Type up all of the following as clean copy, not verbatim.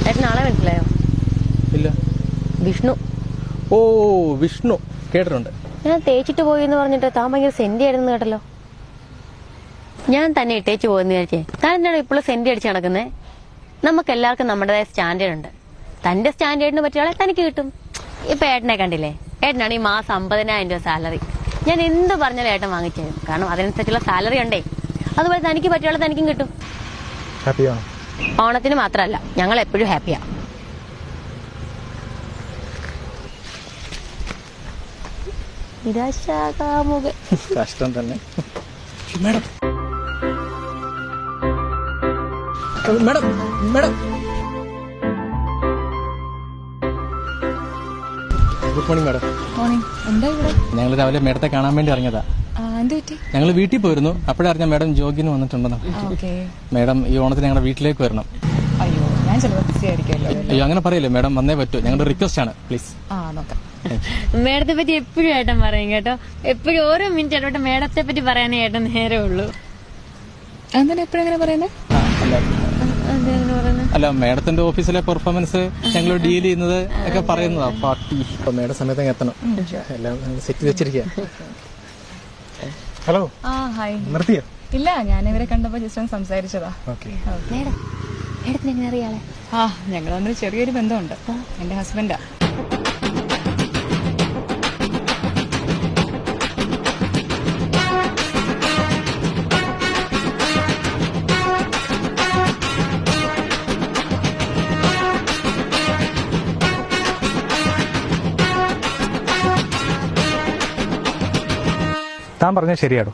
ഏട്ടൻ ആളെ മനസ്സിലായോ? ഇല്ല. വിഷ്ണു. ഓ, വിഷ്ണു കേട്ടിട്ടുണ്ട്. ഞാൻ തേച്ചിട്ട് പോയി എന്ന് പറഞ്ഞിട്ട് താൻ ഭയങ്കര സെന്റി ആയിരുന്നു കേട്ടല്ലോ. ഞാൻ തന്നെ ഇട്ടേച്ച് പോയെന്ന് വിചാരിച്ചേ താൻ എന്താണ് ഇപ്പോഴും സെന്റി അടിച്ച് നടക്കുന്നേ? നമുക്ക് എല്ലാവർക്കും നമ്മുടേതായ സ്റ്റാൻഡേർഡ് ഉണ്ട്. തന്റെ സ്റ്റാൻഡേർഡിന് പറ്റിയ ആളെ തനിക്ക് കിട്ടും. ഇപ്പൊ ഏട്ടനെ കണ്ടില്ലേ, ഏട്ടനാണ് ഈ മാസം 50,000 രൂപ സാലറി. ഞാൻ എന്ത് പറഞ്ഞാലും ഏട്ടൻ വാങ്ങിച്ചു തരും. കാരണം അതിനനുസരിച്ചുള്ള സാലറി ഉണ്ടേ. അതുപോലെ തനിക്ക് പറ്റിയ ആളെ തനിക്കും കിട്ടും. ഓണത്തിന് മാത്രമല്ല, ഞങ്ങൾ എപ്പോഴും ഹാപ്പിയാ. കഷ്ടം തന്നെ. Madam madam madam good morning madam. Morning. എന്താ ഇവിടെ? ഞങ്ങൾ രാവിലെ മേഡത്തെ കാണാൻ വേണ്ടി ഇറങ്ങിയതാ. ഞങ്ങൾ വീട്ടിൽ പോയിരുന്നു. അപ്പോഴറിഞ്ഞ മേഡം ജോഗിന് വന്നിട്ടുണ്ടെന്ന്. മേഡം ഈ ഓണത്തിന് ഞങ്ങളുടെ വീട്ടിലേക്ക് വരണം. അയ്യോ, ഞാൻ ചിലപ്പോൾ ബിസി ആയിരിക്കുമല്ലോ. അയ്യോ, അങ്ങനെ പറയില്ലേ മേഡം, വന്നേ പറ്റൂ. ഞങ്ങളുടെ റിക്വസ്റ്റ് ആണ്, പ്ലീസ്. നോക്കാം. മേഡത്തെ പറ്റി എപ്പോഴും ഏട്ടൻ പറയും കേട്ടോ. എപ്പോഴും ഓരോ മിനിറ്റ് ഇടപെട്ട് മേഡത്തെ പറ്റി പറയാനേ ഏട്ടൻ നേരെ ഉള്ളൂ. എന്തിനാ എപ്പോഴും എങ്ങനെ പറയുന്നത്? അല്ല, മേഡത്തിന്റെ ഓഫീസിലെ പെർഫോമൻസ് ഞങ്ങൾ ഡീൽ ചെയ്യുന്നത് ഒക്കെ പറയുന്നതാ പാർട്ടി. അപ്പൊ മേഡം സമയത്ത് എത്തണം. എല്ലാം സെറ്റ് വെച്ചിരിക്കുക. ഹലോ. ഹായ്. നിർത്തിയോ? ഇല്ല, ഞാൻ ഇവരെ കണ്ടപ്പോ ജസ്റ്റ് ഒന്ന് സംസാരിച്ചതാ. മേഡത്തിന് എങ്ങനെ അറിയാളെ? ഞങ്ങൾ തമ്മിൽ ചെറിയൊരു ബന്ധമുണ്ട്. എന്റെ ഹസ്ബൻഡാ. താൻ പറഞ്ഞാൽ ശരിയാടോ.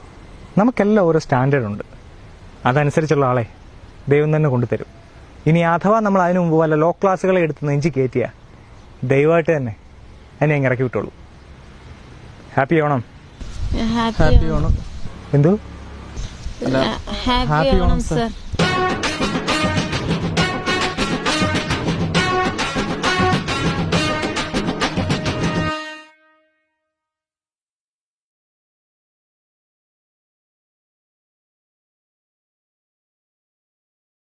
നമുക്കെല്ലാം ഓരോ സ്റ്റാൻഡേർഡ് ഉണ്ട്. അതനുസരിച്ചുള്ള ആളെ ദൈവം തന്നെ കൊണ്ടുതരും. ഇനി അഥവാ നമ്മൾ അതിനു മുമ്പ് വല്ല ലോ ക്ലാസ്സുകളെ എടുത്ത് നെഞ്ചി കയറ്റിയ ദൈവമായിട്ട് തന്നെ എന്നെ അങ്ങ് ഇറക്കി വിട്ടോളൂ. ഹാപ്പി ഓണം. ഹാപ്പി ഓണം. എന്തോ ഹാപ്പി ഓണം സർ.